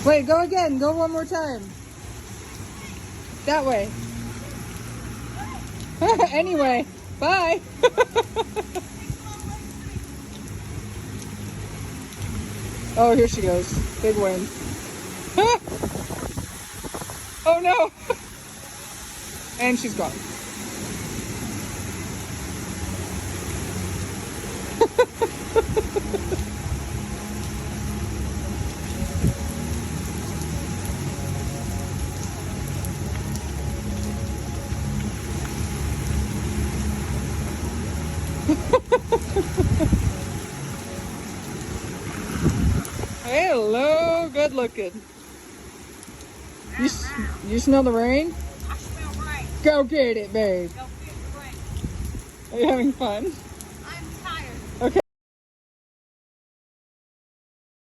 Wait, go again. Go one more time. That way. Anyway, bye. Oh, here she goes. Big wind. Oh no. And she's gone. Hello, good looking. You smell the rain? I smell rain. Go get it, babe. Go get the rain. Are you having fun?